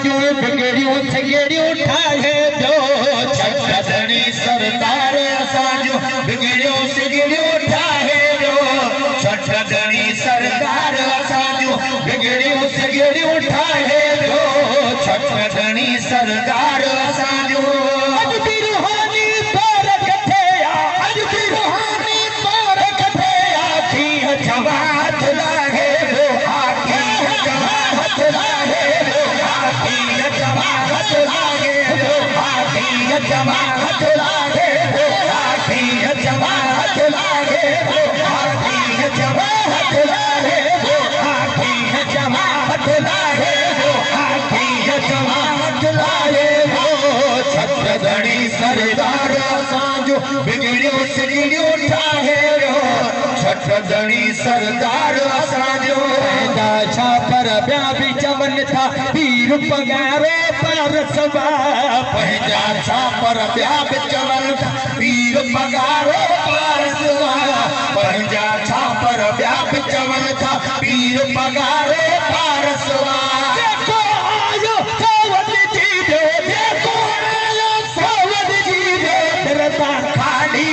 असांजूं बिगड़ियूं सिगड़ियूं ठाहे पियो छटधणी सरदार असांजूं बिगड़ियूं सिगड़ियूं ठाहे पियो छटधणी सरदार असांजूं बिगड़ियूं सिगड़ियूं ठाहे पियो छटधणी सरदार असांजूं अॼु बि रूहानी तौर कथे अॼु बि रूहानी तौर कथे कीअं जमात लाहे जमात लागे जमात लागे जमात लागे जमात लागे जमात लागे छटधणी सरदार असांजूं बिगड़ियूं सिगड़ियूं ठाहे छटधणी सरदार असांजूं छापर ॿिया बि चवनि था पीर पगारो पारसवा पंहिंजा छापर ॿिया बि चवनि था पीर पगारो पारसवा पंहिंजा छापर ॿिया बि चवनि था पीर पगारो पारसवा जेको आयो सो वॾिजी वियो जेको आयो सो वॾिजी वियो दिलि सां खाली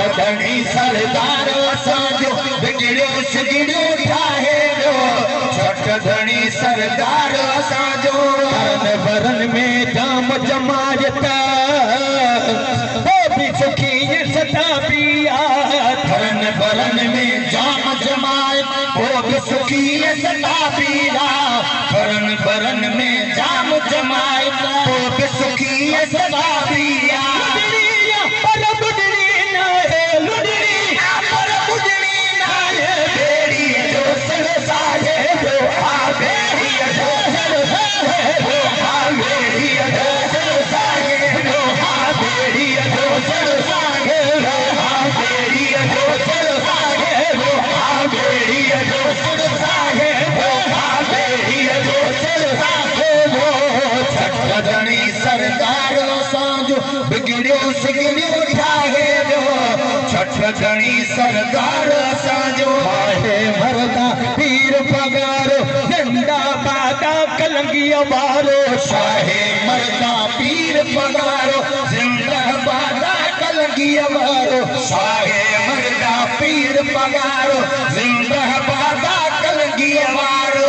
छटधणी सरदार असांजूं बिगड़ियूं सिगड़ियूं ठाहे छटधणी सरदार असांजूं करन भरन में जाम जमायत वो भी सुखी सदा पिया करन भरन में जाम जमायत वो भी सुखी सदा पिया करन भरन में जाम जमायत वो भी सुखी सदा पिया छटधणी सरदार असांजूं बिगड़ियूं सिगड़ियूं ठाहे छटधणी सरदार असांजूं आहे मरदा पीर पगारो नंढा बादा कलंगीअ वारो शाहे मरदा पीर पगारो ज़िंदा बादा कलंगीअ वारो शाहे मरदा पीर पगारो ज़िंदा बादा कलंगीअ वारो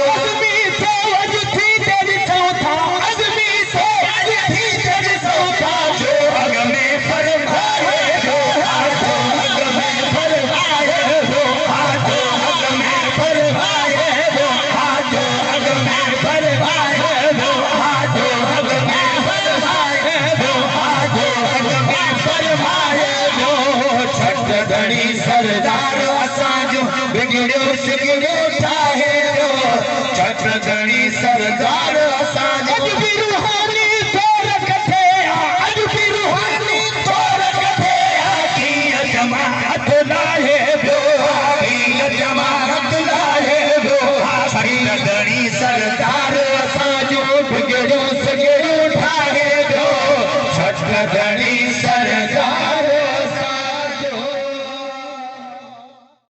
छटधणी सरदार असांजूं बिगड़ियूं सिगड़ियूं ठाहे छटधणी सरदार असांजूं